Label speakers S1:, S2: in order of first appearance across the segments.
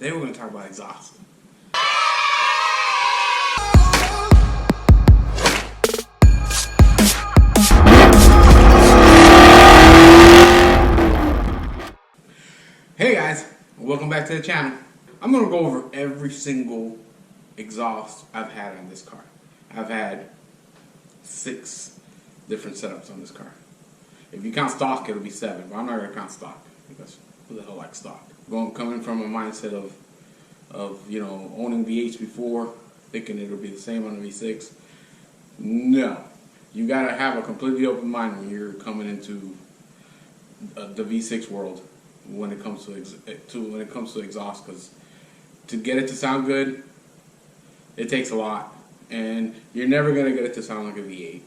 S1: Today we're going to talk about exhaust. Hey guys, welcome back to the channel. I'm going to go over every single exhaust I've had on this car. I've had 6 different setups on this car. If you count stock, it'll be 7, but I'm not going to count stock because who the hell likes stock? Coming from a mindset of you know, owning V8s before, thinking it'll be the same on the V6. No, you got to have a completely open mind when you're coming into the V6 world when it comes to exhaust, because to get it to sound good, it takes a lot, and you're never going to get it to sound like a V8.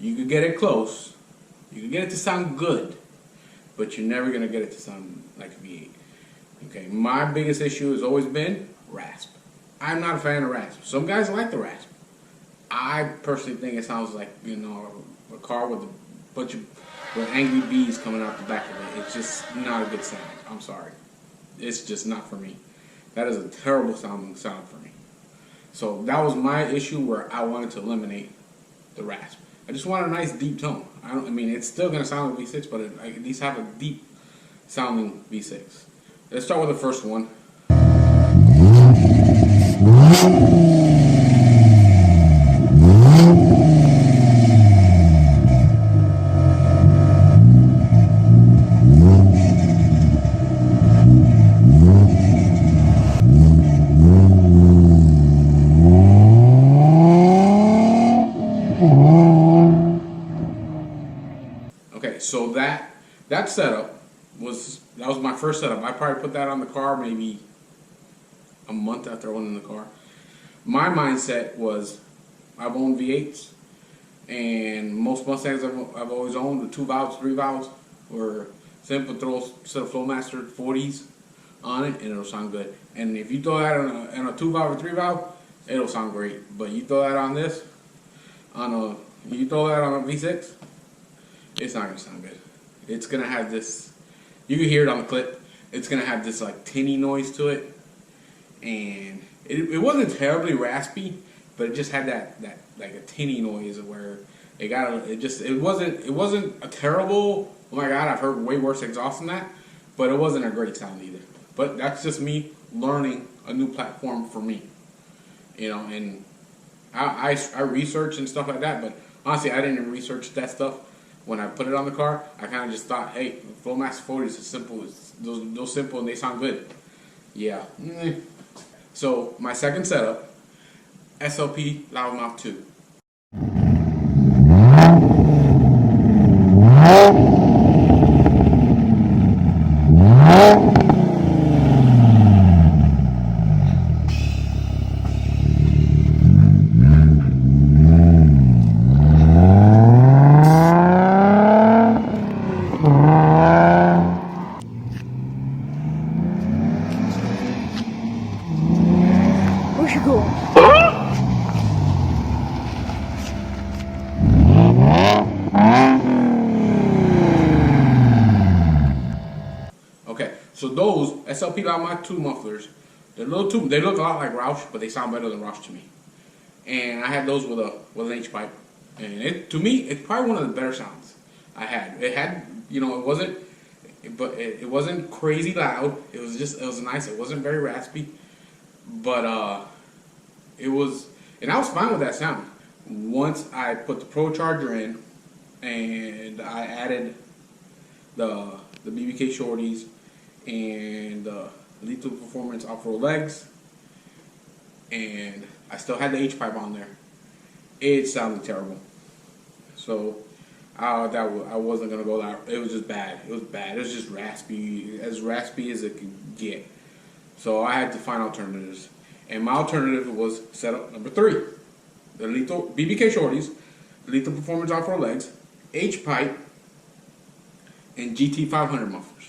S1: You could get it close, you could get it to sound good, but you're never going to get it to sound like a V8. Okay, my biggest issue has always been rasp. I'm not a fan of rasp. Some guys like the rasp. I personally think it sounds like, you know, a car with a bunch of angry bees coming out the back of it. It's just not a good sound. I'm sorry. It's just not for me. That is a terrible sounding sound for me. So that was my issue where I wanted to eliminate the rasp. I just want a nice deep tone. I mean, it's still going to sound like V6, but I at least have a deep sounding V6. Let's start with the first one. Okay, so that setup was my first setup. I probably put that on the car maybe a month after I went in the car. My mindset was, I've owned V8s, and most Mustangs I've always owned, the 2 valves, 3 valves, were simple. Throw a set of Flowmaster 40s on it, and it'll sound good. And if you throw that on a 2 valve or 3 valve, it'll sound great. But you throw that on this, you throw that on a V6, it's not gonna sound good. It's gonna have this, you can hear it on the clip, it's gonna have this like tinny noise to it, and it wasn't terribly raspy, but it just had that like a tinny noise where it wasn't a terrible, oh my god, I've heard way worse exhaust than that, but it wasn't a great sound either. But that's just me learning a new platform for me, you know. And I researched and stuff like that, but honestly I didn't even research that stuff. When I put it on the car, I kind of just thought, hey, Flowmaster 40s is simple. Those simple and they sound good. Yeah. So my second setup, SLP Loudmouth 2.
S2: Where's you going?
S1: Okay, so those SLP Loudmouth 2 mufflers, they look a lot like Roush, but they sound better than Roush to me. And I had those with an H pipe, and to me, it's probably one of the better sounds I had. It had, you know, it wasn't crazy loud. It was nice. It wasn't very raspy, but it was, and I was fine with that sound. Once I put the Pro Charger in, and I added the BBK shorties and the Lethal Performance off-road legs, and I still had the H pipe on there, it sounded terrible. So I wasn't gonna go that. It was just bad. It was bad. It was just raspy as it could get. So I had to find alternatives, and my alternative was setup number 3: the Lethal BBK shorties, Lethal Performance off-road legs, H pipe, and GT 500 mufflers.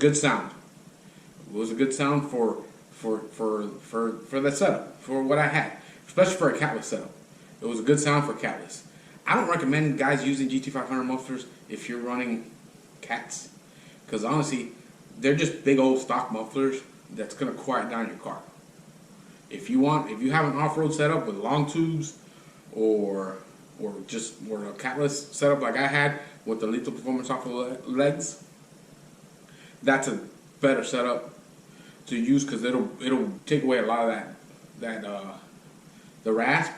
S1: good sound. It was a good sound for that setup, for what I had, especially for a catless setup. It was a good sound for catless. I don't recommend guys using GT500 mufflers if you're running cats, because honestly, they're just big old stock mufflers that's gonna quiet down your car. If you have an off-road setup with long tubes, or a catless setup like I had with the lethal performance off of legs, that's a better setup to use, because it'll take away a lot of the rasp,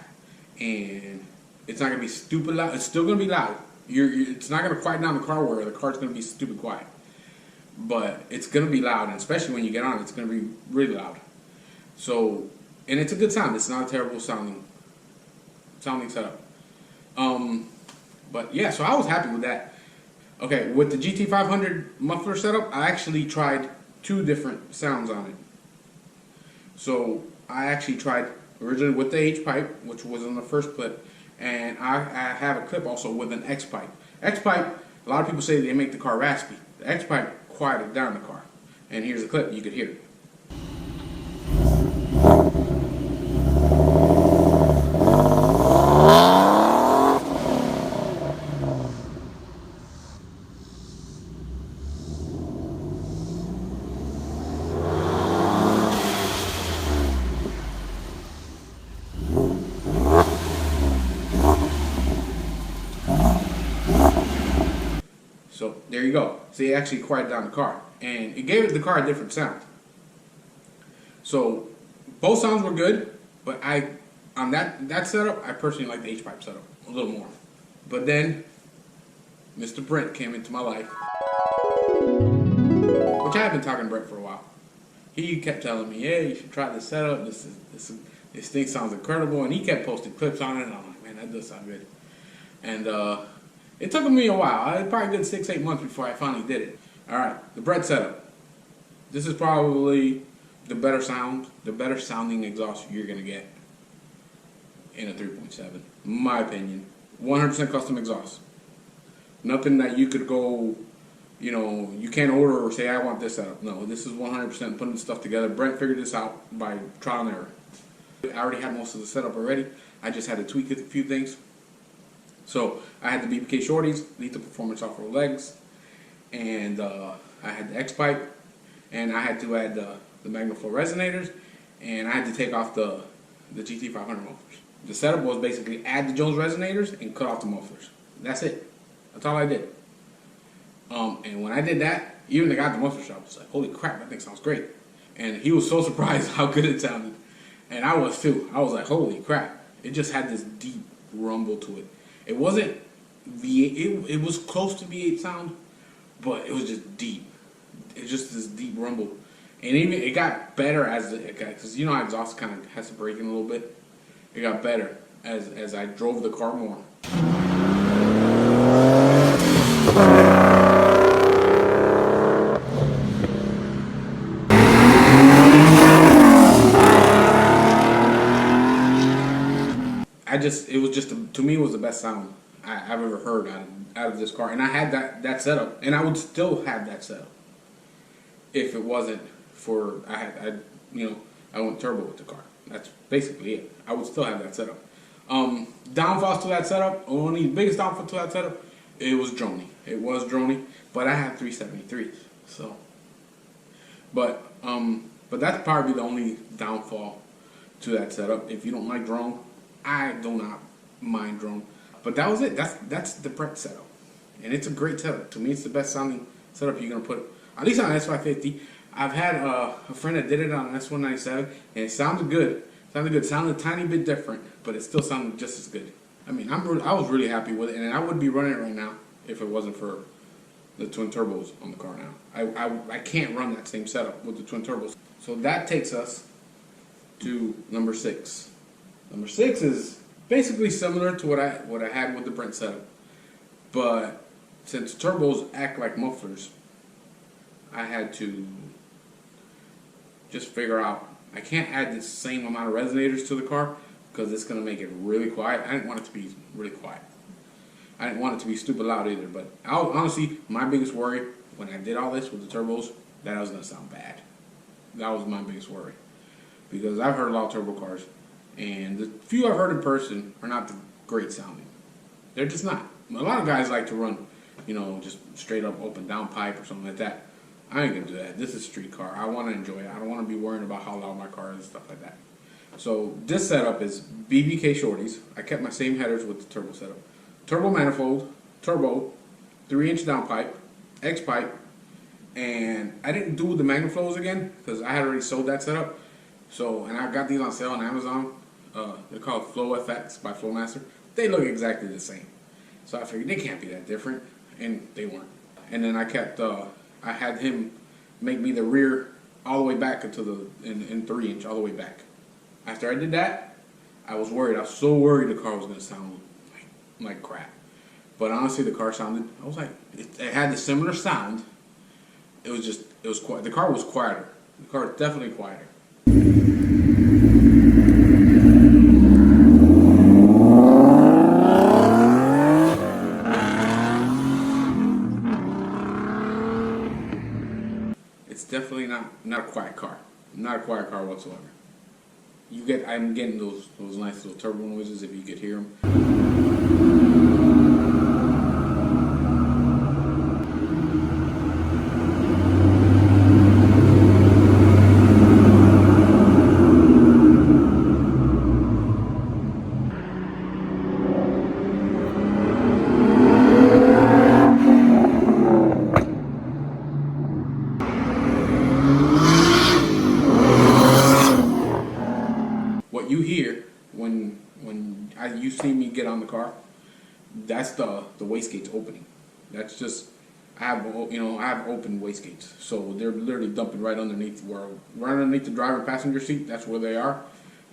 S1: and it's not gonna be stupid loud. It's still gonna be loud. It's not gonna quiet down the car where the car's gonna be stupid quiet, but it's gonna be loud, and especially when you get on, it's gonna be really loud. So, and it's a good sound. It's not a terrible sounding setup. But yeah, so I was happy with that. Okay, with the GT500 muffler setup, I actually tried 2 different sounds on it. So I actually tried originally with the H pipe, which was in the first clip, and I have a clip also with an X pipe. X pipe, a lot of people say they make the car raspy. The X pipe quieted down the car, and here's a clip. You could hear it. So there you go. So it actually quieted down the car, and it gave the car a different sound. So both sounds were good, but on that setup, I personally like the H pipe setup a little more. But then Mr. Brent came into my life, which I have been talking to Brent for a while. He kept telling me, "Yeah, you should try this setup. This thing sounds incredible," and he kept posting clips on it, and I'm like, "Man, that does sound good." And it took me a while. It probably good 6-8 months before I finally did it. All right, the Brent setup. This is probably the better sounding exhaust you're gonna get in a 3.7, in my opinion. 100% custom exhaust. Nothing that you could go, you can't order or say I want this setup. No, this is 100% putting stuff together. Brent figured this out by trial and error. I already had most of the setup already. I just had to tweak a few things. So I had the BPK shorties, lethal performance off-road legs, and I had the X pipe, and I had to add the MagnaFlow resonators, and I had to take off the GT500 mufflers. The setup was basically add the Jones resonators and cut off the mufflers. That's it. That's all I did. And when I did that, even the guy at the muffler shop was like, "Holy crap, that thing sounds great." And he was so surprised how good it sounded. And I was too. I was like, "Holy crap." It just had this deep rumble to it. It wasn't V8, it was close to V8 sound, but it was just deep. It was just this deep rumble. And even it got better as it got, because you know how exhaust kind of has to break in a little bit. It got better as I drove the car more. To me, it was the best sound I've ever heard out of this car. And I had that setup, and I would still have that setup if it wasn't for, I went turbo with the car. That's basically it. I would still have that setup. Downfalls to that setup, only the biggest downfall to that setup, it was drony. It was drony, but I had 373s, so. But that's probably the only downfall to that setup. If you don't like drone, I do not mind drone. But that was it. That's the Brent setup, and it's a great setup. To me, it's the best sounding setup you're gonna put, at least on an S550. I've had a friend that did it on an S197, and it sounded good. It sounded a tiny bit different, but it still sounded just as good. I mean, I was really happy with it, and I would be running it right now if it wasn't for the twin turbos on the car now. I can't run that same setup with the twin turbos. So that takes us to number 6. Number 6 is basically similar to what I had with the Brent setup, but since turbos act like mufflers, I had to just figure out, I can't add the same amount of resonators to the car because it's going to make it really quiet. I didn't want it to be really quiet. I didn't want it to be stupid loud either, but honestly, my biggest worry when I did all this with the turbos that I was gonna sound bad. That was my biggest worry, because I've heard a lot of turbo cars, and the few I've heard in person are not the great sounding. They're just not. A lot of guys like to run, just straight up open down pipe or something like that. I ain't gonna do that. This is a street car. I want to enjoy it. I don't want to be worrying about how loud my car is and stuff like that. So this setup is BBK shorties. I kept my same headers with the turbo setup. Turbo manifold, turbo, 3-inch downpipe, X pipe, and I didn't do the MagnaFlows again because I had already sold that setup. So, and I got these on sale on Amazon. They're called Flow FX by Flowmaster. They look exactly the same. So I figured they can't be that different, and they weren't. And then I kept, I had him make me the rear all the way back into in 3-inch all the way back. After I did that, I was worried. I was so worried the car was going to sound like crap. But honestly, the car sounded, I was like, it had the similar sound. It was quiet. The car was quieter. The car was definitely quieter. It's definitely not a quiet car. Not a quiet car whatsoever. I'm getting those nice little turbo noises if you could hear them. What you hear when you see me get on the car, that's the wastegates opening. That's just I have open wastegates, so they're literally dumping right underneath the driver passenger seat. That's where they are,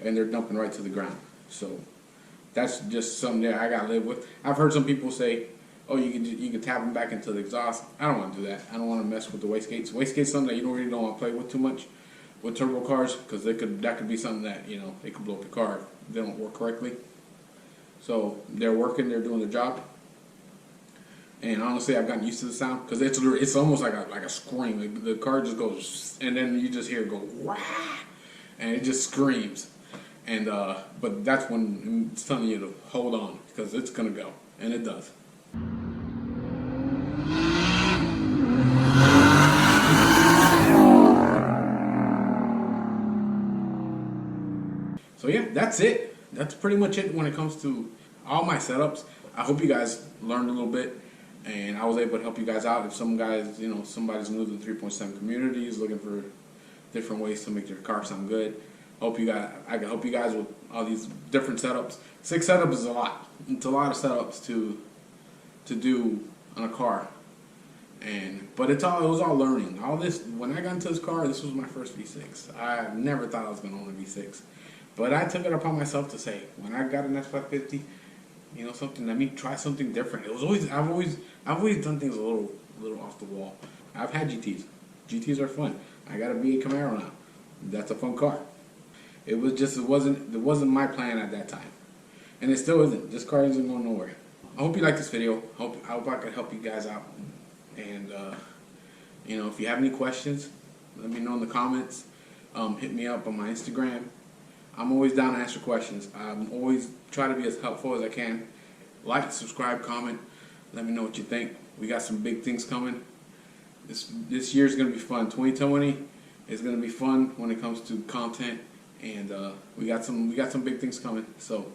S1: and they're dumping right to the ground. So that's just something that I gotta live with. I've heard some people say, "Oh, you can tap them back into the exhaust." I don't want to do that. I don't want to mess with the wastegates. Wastegates something that you don't want to play with too much with turbo cars, because that could be something that they could blow up the car if they don't work correctly. So they're working, they're doing their job, and honestly, I've gotten used to the sound because it's almost like a scream. Like the car just goes, and then you just hear it go wah, and it just screams. And but that's when it's telling you to hold on because it's gonna go, and it does. So yeah, that's it. That's pretty much it when it comes to all my setups. I hope you guys learned a little bit, and I was able to help you guys out. If some guys, somebody's new to the 3.7 community, is looking for different ways to make their car sound good. I can help you guys with all these different setups. 6 setups is a lot. It's a lot of setups to do on a car. But it was all learning. All this, when I got into this car, this was my first V6. I never thought I was going to own a V6. But I took it upon myself to say, when I got an S550, something, let me try something different. I've always done things a little off the wall. I've had GTs. GTs are fun. I got a V8 Camaro now. That's a fun car. It wasn't my plan at that time. And it still isn't. This car isn't going nowhere. I hope you like this video. I hope I could help you guys out. And if you have any questions, let me know in the comments. Hit me up on my Instagram. I'm always down to answer questions. I'm always try to be as helpful as I can. Like, subscribe, comment. Let me know what you think. We got some big things coming. This year is going to be fun. 2020 is going to be fun when it comes to content, and we got some big things coming. So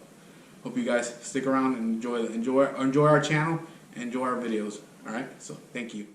S1: hope you guys stick around and enjoy our channel and enjoy our videos. All right. So thank you.